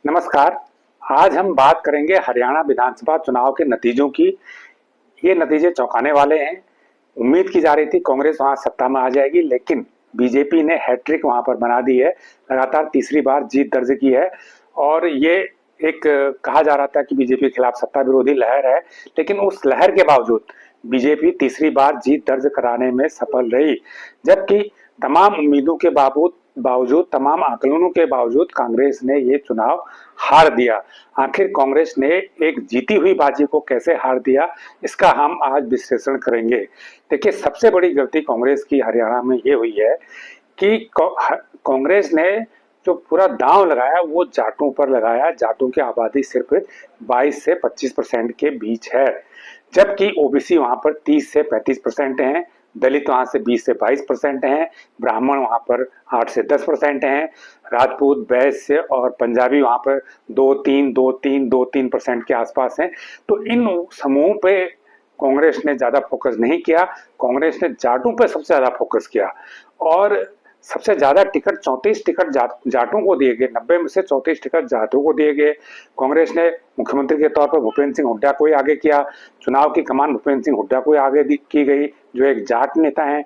नमस्कार। आज हम बात करेंगे हरियाणा विधानसभा चुनाव के नतीजों की। ये नतीजे चौंकाने वाले हैं। उम्मीद की जा रही थी कांग्रेस वहां सत्ता में आ जाएगी, लेकिन बीजेपी ने हैट्रिक वहां पर बना दी है। लगातार तीसरी बार जीत दर्ज की है और ये एक कहा जा रहा था कि बीजेपी के खिलाफ सत्ता विरोधी लहर है, लेकिन उस लहर के बावजूद बीजेपी तीसरी बार जीत दर्ज कराने में सफल रही। जबकि तमाम उम्मीदों के बावजूद तमाम आकलनों के बावजूद कांग्रेस ने ये चुनाव हार दिया। आखिर कांग्रेस ने एक जीती हुई बाजी को कैसे हार दिया, इसका हम आज विश्लेषण करेंगे। देखिए, सबसे बड़ी गलती कांग्रेस की हरियाणा में ये हुई है कि कांग्रेस ने जो पूरा दांव लगाया वो जाटों पर लगाया। जाटों की आबादी सिर्फ 22 से 25% के बीच है, जबकि ओबीसी वहां पर 30 से 35% हैं, दलित वहां से 20 से 22% हैं, ब्राह्मण वहां पर 8 से 10% हैं, राजपूत, वैश्य और पंजाबी वहां पर 2-3% के आसपास हैं। तो इन समूह पे कांग्रेस ने ज्यादा फोकस नहीं किया। कांग्रेस ने जाटों पे सबसे ज्यादा फोकस किया और सबसे ज्यादा टिकट 34 टिकट जाटों को दिए गए। 90 में से 34 टिकट जाटों को दिए गए। कांग्रेस ने मुख्यमंत्री के तौर पर भूपेंद्र सिंह हुड्डा को ही आगे किया। चुनाव की कमान भूपेंद्र सिंह हुड्डा को ही आगे की गई, जो एक जाट नेता है,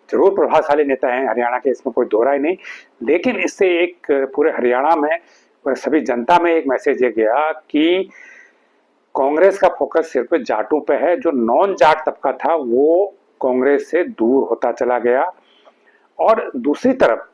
जरूर प्रभावशाली नेता है हरियाणा के, इसमें कोई दो राय नहीं। लेकिन इससे एक पूरे हरियाणा में सभी जनता में एक मैसेज ये गया कि कांग्रेस का फोकस सिर्फ जाटों पे है। जो नॉन जाट तबका था वो कांग्रेस से दूर होता चला गया। और दूसरी तरफ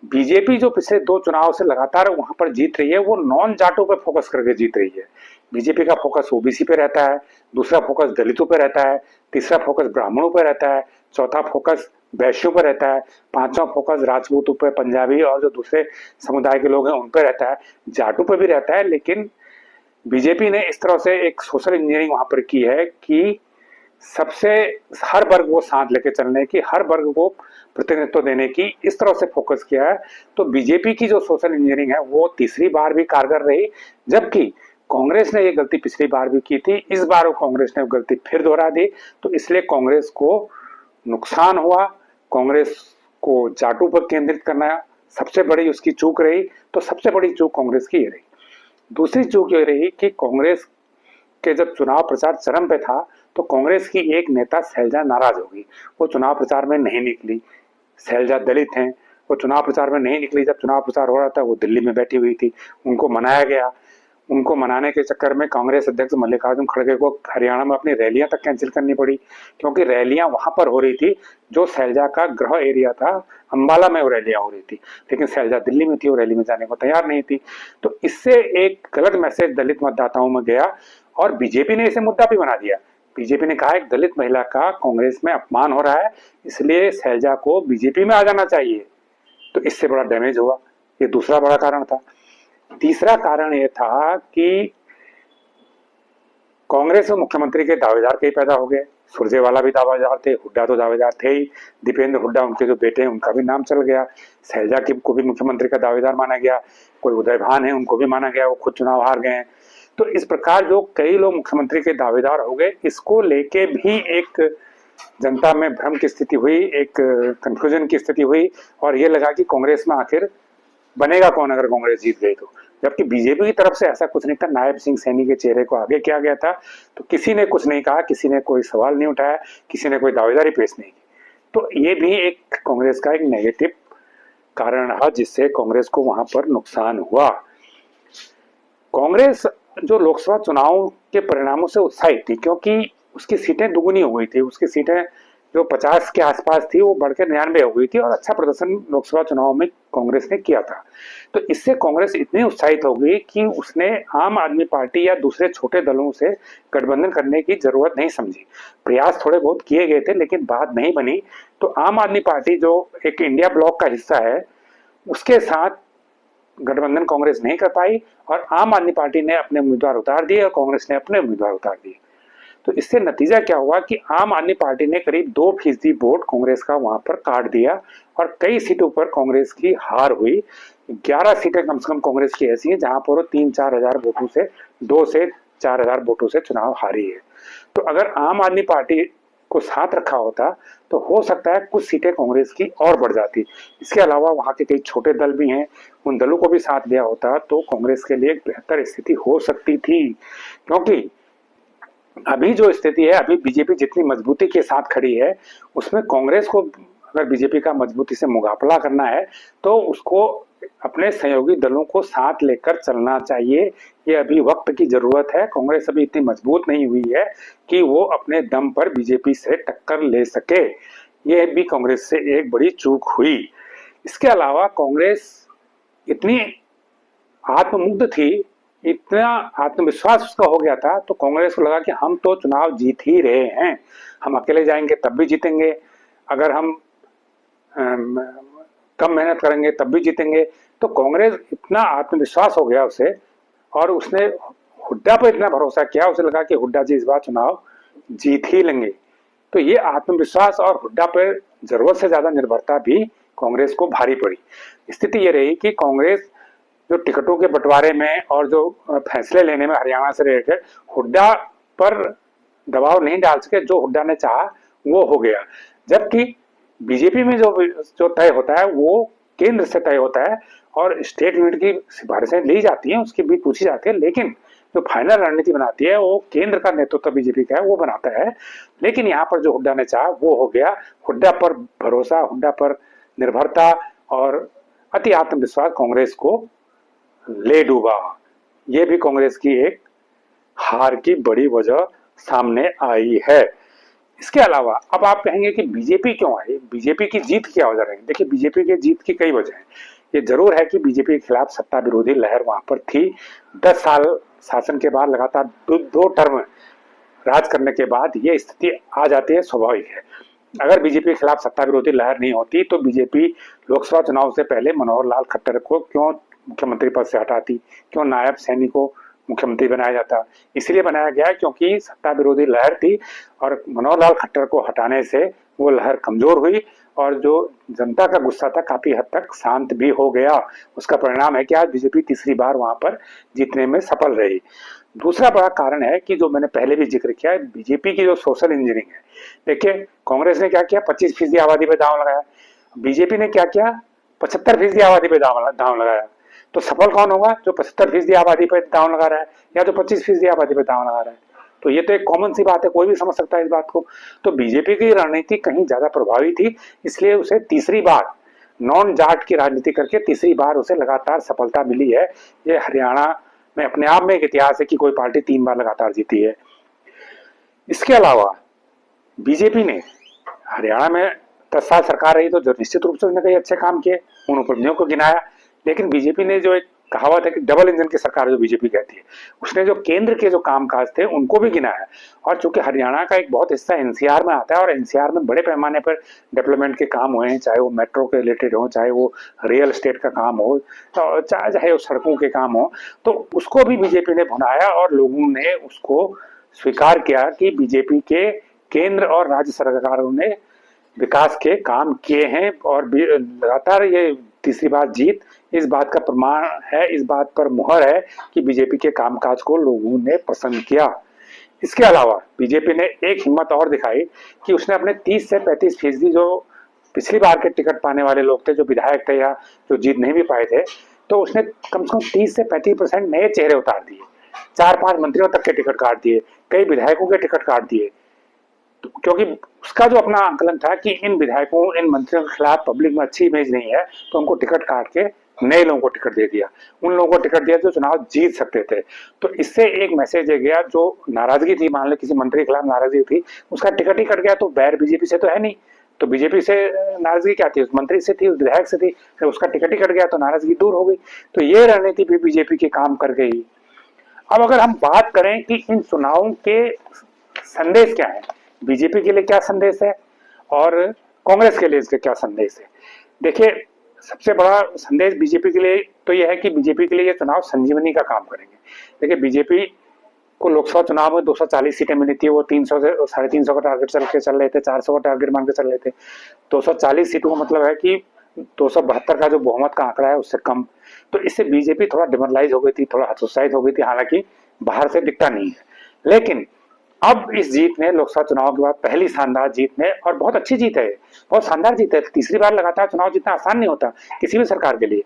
बीजेपी जो पिछले दो चुनाव से लगातार वहां पर जीत रही है, वो नॉन जाटों पे फोकस करके जीत रही है। बीजेपी का फोकस ओबीसी पे रहता है, दूसरा फोकस दलितों पे रहता है, तीसरा फोकस ब्राह्मणों पे रहता है, चौथा फोकस वैश्यों पे रहता है, पांचवा फोकस राजपूतों पे, पंजाबी और जो दूसरे समुदाय के लोग हैं उन पे रहता है, जाटों पे भी रहता है। लेकिन बीजेपी ने इस तरह से एक सोशल इंजीनियरिंग वहां पर की है कि सबसे हर वर्ग को साथ लेके चलने की, हर वर्ग को प्रतिनिधित्व देने की, इस तरह से फोकस किया है। तो बीजेपी की जो सोशल इंजीनियरिंग है वो तीसरी बार भी कारगर रही। जबकि कांग्रेस ने ये गलती पिछली बार भी की थी, इस बार कांग्रेस ने गलती फिर दोहरा दी। तो इसलिए कांग्रेस को नुकसान हुआ। कांग्रेस को जाटों पर केंद्रित करना सबसे बड़ी उसकी चूक रही। तो सबसे बड़ी चूक कांग्रेस की ये रही। दूसरी चूक ये रही कि कांग्रेस के जब चुनाव प्रचार चरम पे था तो कांग्रेस की एक नेता शैलजा नाराज होगी, वो चुनाव प्रचार में नहीं निकली। शैलजा दलित हैं, वो चुनाव प्रचार में नहीं निकली। जब चुनाव प्रचार हो रहा था वो दिल्ली में बैठी हुई थी, उनको मनाया गया। उनको मनाने के चक्कर में कांग्रेस अध्यक्ष मल्लिकार्जुन खड़गे को हरियाणा में अपनी रैलियां तक कैंसिल करनी पड़ी, क्योंकि रैलियां वहां पर हो रही थी जो शैलजा का गृह एरिया था, अंबाला में वो रैलियां हो रही थी। लेकिन शैलजा दिल्ली में थी, वो रैली में जाने को तैयार नहीं थी। तो इससे एक गलत मैसेज दलित मतदाताओं में गया और बीजेपी ने इसे मुद्दा भी बना दिया। बीजेपी ने कहा एक दलित महिला का कांग्रेस में अपमान हो रहा है, इसलिए शैलजा को बीजेपी में आ जाना चाहिए। तो इससे बड़ा डैमेज हुआ। ये दूसरा बड़ा कारण था। तीसरा कारण यह था कि कांग्रेस में मुख्यमंत्री के दावेदार कई पैदा हो गए। सुरजेवाला भी दावेदार थे, हुड्डा तो दावेदार थे ही, दीपेंद्र हुड्डा उनके जो बेटे हैं उनका भी नाम चल गया। शैलजा को भी मुख्यमंत्री का दावेदार माना गया। कोई उदय भान है, उनको भी माना गया, वो खुद चुनाव हार गए हैं। तो इस प्रकार जो कई लोग मुख्यमंत्री के दावेदार हो गए, इसको लेके भी एक जनता में भ्रम की स्थिति हुई, एक कंफ्यूजन की स्थिति हुई और ये लगा कि कांग्रेस में आखिर बनेगा कौन अगर कांग्रेस जीत गई तो। जबकि बीजेपी की तरफ से ऐसा कुछ नहीं था। नायब सिंह सैनी के चेहरे को आगे किया गया था, तो किसी ने कुछ नहीं कहा, किसी ने कोई सवाल नहीं उठाया, किसी ने कोई दावेदारी पेश नहीं की। तो ये भी एक कांग्रेस का एक नेगेटिव कारण रहा जिससे कांग्रेस को वहां पर नुकसान हुआ। कांग्रेस जो लोकसभा चुनाव के परिणामों से उत्साहित थी, क्योंकि उसकी सीटें दुगुनी हो गई थी। उसकी सीटें जो 50 के आसपास थी वो बढ़कर 99 हो गई थी और अच्छा प्रदर्शन लोकसभा चुनाव में कांग्रेस ने किया था। तो इससे कांग्रेस इतनी उत्साहित हो गई कि उसने आम आदमी पार्टी या दूसरे छोटे दलों से गठबंधन करने की जरूरत नहीं समझी। प्रयास थोड़े बहुत किए गए थे लेकिन बात नहीं बनी। तो आम आदमी पार्टी जो एक इंडिया ब्लॉक का हिस्सा है, उसके साथ गठबंधन कांग्रेस नहीं कर पाई और आम आदमी पार्टी ने अपने उम्मीदवार उतार दिए और कांग्रेस ने अपने उम्मीदवार उतार दिए। तो इससे नतीजा क्या हुआ कि आम आदमी पार्टी ने करीब 2% वोट कांग्रेस का वहां पर काट दिया और कई सीटों पर कांग्रेस की हार हुई। 11 सीटें कम से कम कांग्रेस की ऐसी हैं जहां पर वो 3-4 हजार वोटों से 2 से 4 हजार वोटों से चुनाव हारी है। तो अगर आम आदमी पार्टी को साथ रखा होता तो हो सकता है कुछ सीटें कांग्रेस की और बढ़ जाती। इसके अलावा वहां के कई छोटे दल भी हैं, उन दलों को भी साथ दिया होता तो कांग्रेस के लिए एक बेहतर स्थिति हो सकती थी। क्योंकि अभी जो स्थिति है, अभी बीजेपी जितनी मजबूती के साथ खड़ी है, उसमें कांग्रेस को अगर बीजेपी का मजबूती से मुकाबला करना है तो उसको अपने सहयोगी दलों को साथ लेकर चलना चाहिए। ये अभी वक्त की जरूरत है। कांग्रेस अभी इतनी मजबूत नहीं हुई है कि वो अपने दम पर बीजेपी से टक्कर ले सके। ये भी कांग्रेस से एक बड़ी चूक हुई। इसके अलावा कांग्रेस इतनी आत्ममुग्ध थी, इतना आत्मविश्वास उसका हो गया था, तो कांग्रेस को लगा कि हम तो चुनाव जीत ही रहे हैं, हम अकेले जाएंगे तब भी जीतेंगे, अगर हम कम मेहनत करेंगे तब भी जीतेंगे। तो कांग्रेस इतना आत्मविश्वास हो गया उसे, और उसने हुड्डा पर इतना भरोसा किया, उसे लगा कि हुड्डा जी इस बार चुनाव जीत ही लेंगे। तो ये आत्मविश्वास और हुड्डा पर जरूरत से ज्यादा निर्भरता भी कांग्रेस को भारी पड़ी। स्थिति ये रही कि कांग्रेस जो टिकटों के बंटवारे में और जो फैसले लेने में हरियाणा से रिलेटेड हुड्डा पर दबाव नहीं डाल सके, जो हुड्डा ने चाहा वो हो गया। जबकि बीजेपी में जो तय होता है वो केंद्र से तय होता है, और स्टेट यूनिट की सिफारिशें ली जाती हैं, उसकी भी पूछी जाती है, लेकिन जो फाइनल रणनीति बनाती है वो केंद्र का नेतृत्व बीजेपी का है, वो बनाता है। लेकिन यहाँ पर जो हुड्डा ने चाहा वो हो गया। हुड्डा पर भरोसा, हुड्डा पर निर्भरता और अति आत्मविश्वास कांग्रेस को ले डूबा। ये भी कांग्रेस की एक हार की बड़ी वजह सामने आई है। इसके अलावा अब आप कहेंगे कि बीजेपी क्यों आई, बीजेपी की जीत क्या वजह रही? देखिए, बीजेपी की जीत की कई वजह हैं। ये जरूर है कि बीजेपी के खिलाफ सत्ता विरोधी लहर वहां पर थी। 10 साल शासन के बाद लगातार दो टर्म राज करने के बाद ये स्थिति आ जाती है, स्वाभाविक है। अगर बीजेपी के खिलाफ सत्ता विरोधी लहर नहीं होती तो बीजेपी लोकसभा चुनाव से पहले मनोहर लाल खट्टर को क्यों मुख्यमंत्री पद से हटाती, क्यों नायब सैनी को मुख्यमंत्री बनाया जाता? इसलिए बनाया गया क्योंकि सत्ता विरोधी लहर थी, और मनोहर लाल खट्टर को हटाने से वो लहर कमजोर हुई, और जो जनता का गुस्सा था काफी हद तक शांत भी हो गया। उसका परिणाम है कि आज बीजेपी तीसरी बार वहां पर जीतने में सफल रही। दूसरा बड़ा कारण है कि जो मैंने पहले भी जिक्र किया है, बीजेपी की जो सोशल इंजीनियरिंग है। देखिए, कांग्रेस ने क्या किया, 25% आबादी पर दांव लगाया। बीजेपी ने क्या किया, 75% आबादी पर दांव लगाया। तो सफल कौन होगा? जो 75% आबादी पर दांव लगा रहा है, या जो 25% आबादी पर दांव लगा रहा है। तो ये तो एक कॉमन सी बात है, कोई भी समझ सकता है इस बात को। तो बीजेपी की रणनीति कहीं ज्यादा प्रभावी थी, इसलिए उसे तीसरी बार नॉन जाट की राजनीति करके तीसरी बार उसे लगातार सफलता मिली है। ये हरियाणा में अपने आप में एक इतिहास है कि कोई पार्टी 3 बार लगातार जीती है। इसके अलावा बीजेपी ने हरियाणा में 10 साल सरकार रही तो निश्चित रूप से उसने कई अच्छे काम किए, उन उपलब्धियों को गिनाया। लेकिन बीजेपी ने जो एक कहावत है कि डबल इंजन की सरकार जो बीजेपी कहती है, उसने जो केंद्र के जो कामकाज थे उनको भी गिनाया। और चूंकि हरियाणा का एक बहुत हिस्सा एनसीआर में आता है, और एनसीआर में बड़े पैमाने पर डेवलपमेंट के काम हुए हैं, चाहे वो मेट्रो के रिलेटेड हो, चाहे वो रियल एस्टेट का काम हो, चाहे वो सड़कों के काम हो, तो उसको भी बीजेपी ने भुनाया, और लोगों ने उसको स्वीकार किया कि बीजेपी के केंद्र और राज्य सरकारों ने विकास के काम किए हैं। और लगातार ये तीसरी बार जीत इस बात का प्रमाण है, इस बात पर मुहर है कि बीजेपी के कामकाज को लोगों ने पसंद किया। इसके अलावा बीजेपी ने एक हिम्मत और दिखाई कि उसने अपने 30 से 35% जो पिछली बार के टिकट पाने वाले लोग थे, जो विधायक थे या जो जीत नहीं भी पाए थे, तो उसने कम से कम 30 से 35% नए चेहरे उतार दिए। 4-5 मंत्रियों तक के टिकट काट दिए, कई विधायकों के टिकट काट दिए। क्योंकि उसका जो अपना आंकलन था कि इन विधायकों, इन मंत्रियों के खिलाफ पब्लिक में अच्छी इमेज नहीं है, तो उनको टिकट काट के नए लोगों को टिकट दे दिया, उन लोगों को टिकट दिया जो चुनाव जीत सकते थे। तो इससे एक मैसेज ये गया, जो नाराजगी थी, मान लो किसी मंत्री के खिलाफ नाराजगी थी, उसका टिकट ही कट गया, तो बैर बीजेपी से तो है नहीं, तो बीजेपी से नाराजगी क्या थी? उस मंत्री से थी, उस विधायक से थी, फिर उसका टिकट ही कट गया तो नाराजगी दूर हो गई। तो ये रणनीति भी बीजेपी के काम कर गई। अब अगर हम बात करें कि इन चुनावों के संदेश क्या है, बीजेपी के लिए क्या संदेश है और कांग्रेस के लिए इसके क्या संदेश है। देखिए, सबसे बड़ा संदेश बीजेपी के लिए तो यह है कि बीजेपी के लिए ये चुनाव संजीवनी का काम करेंगे। देखिए, बीजेपी को लोकसभा चुनाव में 240 सीटें मिली थी, वो 300 से 350 का टारगेट चल रहे थे, 400 का टारगेट मान के चल रहे थे। 240 सीटों का मतलब है कि 272 का जो बहुमत का आंकड़ा है उससे कम। तो इससे बीजेपी थोड़ा डिमोरलाइज हो गई थी, थोड़ा हतोत्साहित हो गई थी, हालांकि बाहर से दिखता नहीं है। लेकिन अब इस जीत ने लोकसभा चुनाव के बाद पहली शानदार जीत ने, और बहुत अच्छी जीत है, बहुत शानदार जीत है, तीसरी बार लगातार चुनाव जीतना आसान नहीं होता किसी भी सरकार के लिए।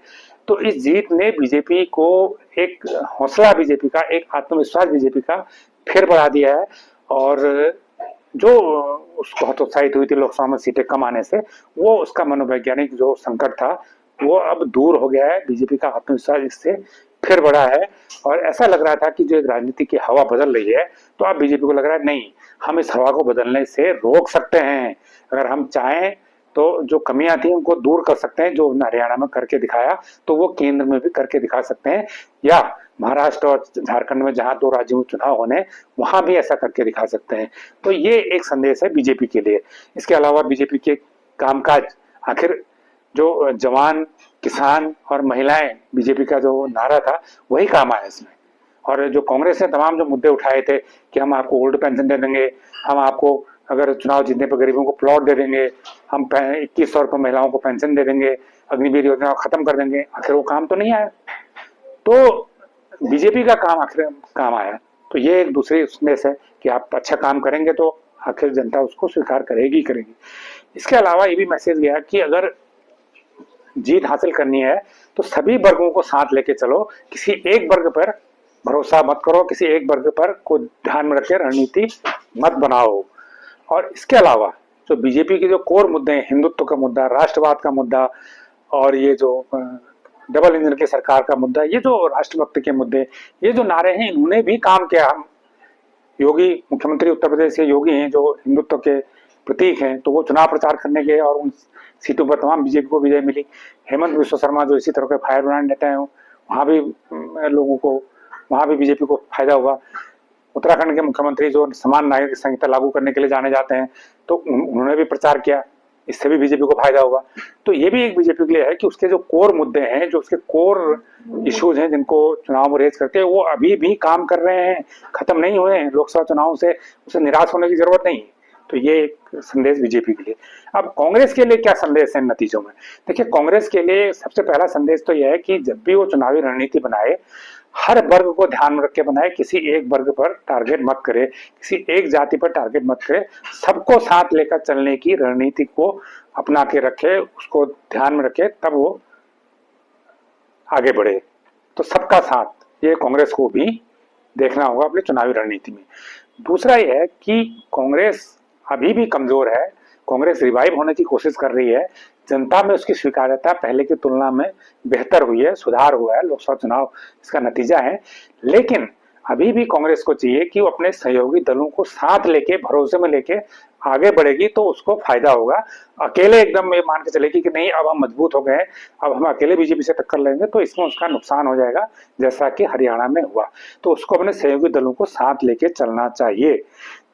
तो इस जीत ने बीजेपी को एक हौसला, बीजेपी का एक आत्मविश्वास बीजेपी का फिर बढ़ा दिया है। और जो उसको हतोत्साहित हुई थी लोकसभा में सीटें कम आने से, वो उसका मनोवैज्ञानिक जो संकट था वो अब दूर हो गया है। बीजेपी का आत्मविश्वास इससे फिर बढ़ा है, और ऐसा लग रहा था कि जो एक राजनीति की हवा बदल रही है, तो अब बीजेपी को लग रहा है नहीं, हम इस हवा को बदलने से रोक सकते हैं। अगर हम चाहें तो जो कमियां थी उनको दूर कर सकते हैं। जो हरियाणा में करके दिखाया तो वो केंद्र में भी करके दिखा सकते हैं, या महाराष्ट्र और झारखंड में जहां 2 राज्यों में चुनाव होने, वहां भी ऐसा करके दिखा सकते हैं। तो ये एक संदेश है बीजेपी के लिए। इसके अलावा बीजेपी के कामकाज, आखिर जो जवान, किसान और महिलाएं, बीजेपी का जो नारा था वही काम आया इसमें। और जो कांग्रेस ने तमाम जो मुद्दे उठाए थे कि हम आपको ओल्ड पेंशन दे देंगे, हम आपको अगर चुनाव जीतने पर गरीबों को प्लॉट दे देंगे, हम 2100 रुपये महिलाओं को पेंशन दे देंगे, अग्निवीर योजना खत्म कर देंगे, आखिर वो काम तो नहीं आया। तो बीजेपी का काम आखिर काम आया। तो ये एक दूसरी संदेश है कि आप अच्छा काम करेंगे तो आखिर जनता उसको स्वीकार करेगी करेगी। इसके अलावा ये भी मैसेज गया कि अगर जीत हासिल करनी है तो सभी वर्गों को साथ लेके चलो, किसी एक वर्ग पर भरोसा मत करो, किसी एक वर्ग पर को ध्यान में रखे रणनीति मत बनाओ। और इसके अलावा जो बीजेपी के जो कोर मुद्दे हैं, हिंदुत्व का मुद्दा, राष्ट्रवाद का मुद्दा, और ये जो डबल इंजन की सरकार का मुद्दा, ये जो राष्ट्रभक्ति के मुद्दे, ये जो नारे हैं, इन्होंने भी काम किया। हम योगी, मुख्यमंत्री उत्तर प्रदेश के योगी हैं जो हिंदुत्व के प्रतीक हैं, तो वो चुनाव प्रचार करने गए और उन सीटों पर तमाम बीजेपी को विजय मिली। हेमंत बिश्व शर्मा जो इसी तरह के फायर ब्रांड नेता हैं, वहां भी लोगों को, वहां भी बीजेपी को फायदा हुआ। उत्तराखंड के मुख्यमंत्री जो समान नागरिक संहिता लागू करने के लिए जाने जाते हैं, तो उन्होंने भी प्रचार किया, इससे भी बीजेपी को फायदा हुआ। तो ये भी एक बीजेपी के लिए है कि उसके जो कोर मुद्दे हैं, जो उसके कोर इश्यूज हैं जिनको चुनाव में रेज करते हैं, वो अभी भी काम कर रहे हैं, खत्म नहीं हुए हैं। लोकसभा चुनाव से उसे निराश होने की जरूरत नहीं। तो ये एक संदेश बीजेपी के लिए। अब कांग्रेस के लिए क्या संदेश है नतीजों में? देखिए, कांग्रेस के लिए सबसे पहला संदेश तो यह है कि जब भी वो चुनावी रणनीति बनाए, हर वर्ग को ध्यान में रख के बनाए, किसी एक वर्ग पर टारगेट मत करे, किसी एक जाति पर टारगेट मत करे, सबको साथ लेकर चलने की रणनीति को अपना के रखे, उसको ध्यान में रखे, तब वो आगे बढ़े। तो सबका साथ ये कांग्रेस को भी देखना होगा अपनी चुनावी रणनीति में। दूसरा यह है कि कांग्रेस अभी भी कमजोर है, कांग्रेस रिवाइव होने की कोशिश कर रही है। जनता में उसकी स्वीकार्यता पहले की तुलना में बेहतर हुई है, सुधार हुआ है, लोकसभा चुनाव इसका नतीजा है। लेकिन अभी भी कांग्रेस को चाहिए कि वो अपने सहयोगी दलों को साथ लेके, भरोसे में लेके आगे बढ़ेगी, तो उसको फायदा होगा। अकेले एकदम ये मान के चलेगी कि नहीं अब हम मजबूत हो गए, अब हम अकेले बीजेपी से टक्कर लेंगे, तो इसमें उसका नुकसान हो जाएगा, जैसा कि हरियाणा में हुआ। तो उसको अपने सहयोगी दलों को साथ लेके चलना चाहिए।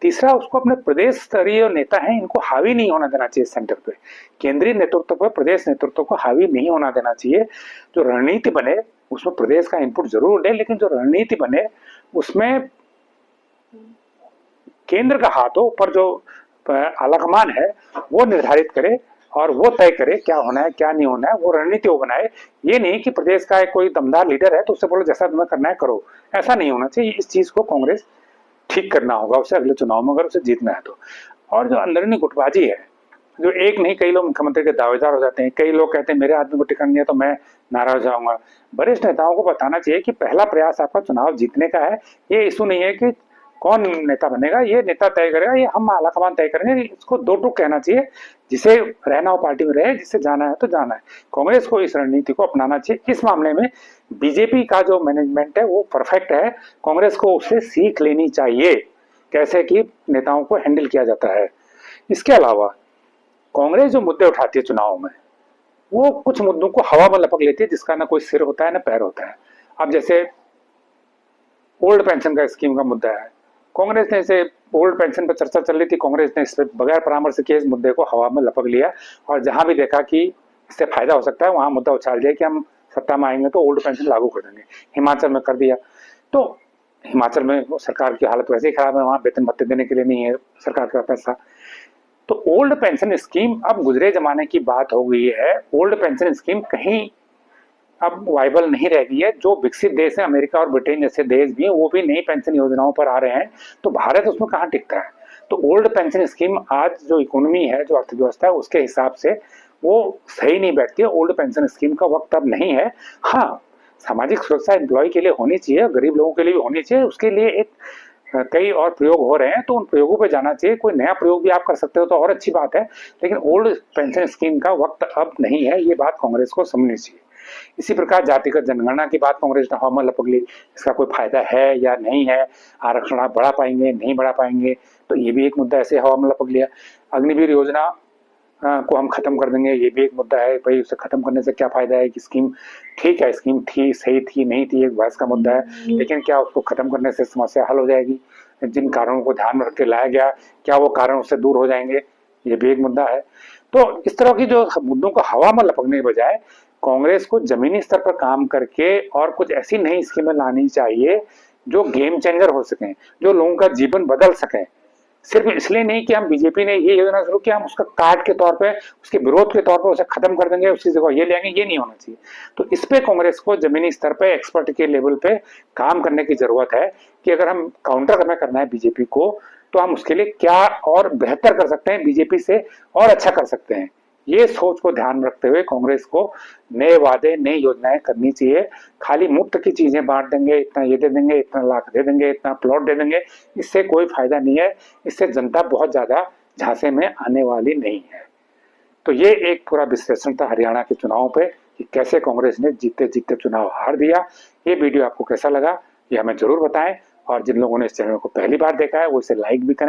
तीसरा, उसको अपने प्रदेश स्तरीय नेता हैं, इनको हावी नहीं होना देना चाहिए सेंटर पे। केंद्रीय नेतृत्व पर प्रदेश नेतृत्व को हावी नहीं होना देना चाहिए। जो रणनीति बने उसमें प्रदेश का इनपुट जरूर दे, लेकिन जो रणनीति बने उसमें केंद्र का हाथ हो, पर जो आलाकमान है वो निर्धारित करे और वो तय करे क्या होना है क्या नहीं होना है, वो रणनीति वो बनाए। ये नहीं कि प्रदेश का कोई दमदार लीडर है तो उससे बोलो जैसा तुम्हें करना है करो, ऐसा नहीं होना चाहिए। इस चीज को कांग्रेस ठीक करना होगा उसे अगले चुनाव में, अगर उसे जीतना है तो। और जो अंदरूनी गुटबाजी है, जो एक नहीं कई लोग मुख्यमंत्री के दावेदार हो जाते हैं, कई लोग कहते हैं मेरे आदमी को टिकट नहीं है तो मैं नाराज जाऊंगा। वरिष्ठ नेताओं को बताना चाहिए कि पहला प्रयास आपका चुनाव जीतने का है। ये इशू नहीं है कि कौन नेता बनेगा, ये नेता तय करेगा, ये हम आलाकमान तय करेंगे। इसको दो टूक कहना चाहिए, जिसे रहना हो पार्टी में रहे, जिसे जाना है तो जाना है। कांग्रेस को इस रणनीति को अपनाना चाहिए। इस मामले में बीजेपी का जो मैनेजमेंट है वो परफेक्ट है, कांग्रेस को उससे सीख लेनी चाहिए कैसे कि नेताओं को हैंडल किया जाता है। इसके अलावा कांग्रेस जो मुद्दे उठाती है चुनाव में, वो कुछ मुद्दों को हवा में लपक लेती है जिसका ना कोई सिर होता है ना पैर होता है। अब जैसे ओल्ड पेंशन का स्कीम का मुद्दा है, कांग्रेस ने इसे, ओल्ड पेंशन पर चर्चा चल रही थी, कांग्रेस ने इस पर बगैर परामर्श के इस मुद्दे को हवा में लपक लिया, और जहां भी देखा कि इससे फायदा हो सकता है वहां मुद्दा उछाल दिया कि हम सत्ता में आएंगे तो ओल्ड पेंशन लागू कर देंगे। हिमाचल में कर दिया, तो हिमाचल में सरकार की हालत वैसे ही खराब है, वहां वेतन भत्ते देने के लिए नहीं है सरकार का पैसा। तो ओल्ड पेंशन स्कीम अब गुजरे जमाने की बात हो गई है। ओल्ड पेंशन स्कीम कहीं अब वाइबल नहीं रह गई है। जो विकसित देश है, अमेरिका और ब्रिटेन जैसे देश भी हैं, वो भी नई पेंशन योजनाओं पर आ रहे हैं, तो भारत उसमें कहाँ टिकता है। तो ओल्ड पेंशन स्कीम आज जो इकोनॉमी है, जो अर्थव्यवस्था है, उसके हिसाब से वो सही नहीं बैठती है। ओल्ड पेंशन स्कीम का वक्त अब नहीं है। हाँ, सामाजिक सुरक्षा एम्प्लॉय के लिए होनी चाहिए, गरीब लोगों के लिए भी होनी चाहिए, उसके लिए एक कई और प्रयोग हो रहे हैं, तो उन प्रयोगों पे जाना चाहिए। कोई नया प्रयोग भी आप कर सकते हो तो और अच्छी बात है, लेकिन ओल्ड पेंशन स्कीम का वक्त अब नहीं है, ये बात कांग्रेस को समझनी चाहिए। इसी प्रकार जातिगत जनगणना की बात कांग्रेस ने हवा में लपक ली, इसका कोई फायदा है या नहीं है, आरक्षण आप बढ़ा पाएंगे नहीं बढ़ा पाएंगे, तो ये भी एक मुद्दा ऐसे हवा में लपक लिया। अग्निवीर योजना को हम खत्म कर देंगे, ये भी एक मुद्दा है। भाई उसे खत्म करने से क्या फायदा है कि स्कीम ठीक है, स्कीम थी, सही थी, नहीं थी, एक बहस का मुद्दा है, लेकिन क्या उसको खत्म करने से समस्या हल हो जाएगी? जिन कारणों को ध्यान में रख के लाया गया, क्या वो कारण उससे दूर हो जाएंगे? ये भी एक मुद्दा है। तो इस तरह की जो मुद्दों को हवा में लपकने के बजाय कांग्रेस को जमीनी स्तर पर काम करके और कुछ ऐसी नई स्कीमें लानी चाहिए जो गेम चेंजर हो सकें, जो लोगों का जीवन बदल सकें। सिर्फ इसलिए नहीं कि हम बीजेपी ने ये योजना शुरू किया, हम उसका कार्ड के तौर पे, उसके विरोध के तौर पे उसे खत्म कर देंगे, उसकी जगह ये लेंगे, ये नहीं होना चाहिए। तो इस पे कांग्रेस को जमीनी स्तर पे, एक्सपर्ट के लेवल पे काम करने की जरूरत है कि अगर हम काउंटर करना है बीजेपी को, तो हम उसके लिए क्या और बेहतर कर सकते हैं, बीजेपी से और अच्छा कर सकते हैं। ये सोच को ध्यान में रखते हुए कांग्रेस को नए वादे, नई योजनाएं करनी चाहिए। खाली मुफ्त की चीजें बांट देंगे, इतना ये दे देंगे, इतना लाख दे देंगे, इतना प्लॉट दे देंगे, इससे कोई फायदा नहीं है। इससे जनता बहुत ज्यादा झांसे में आने वाली नहीं है। तो ये एक पूरा विश्लेषण था हरियाणा के चुनाव पे कि कैसे कांग्रेस ने जीते जीते चुनाव हार दिया। ये वीडियो आपको कैसा लगा, ये हमें जरूर बताएं, और जिन लोगों ने इस चैनल को पहली बार देखा है वो इसे लाइक भी करें।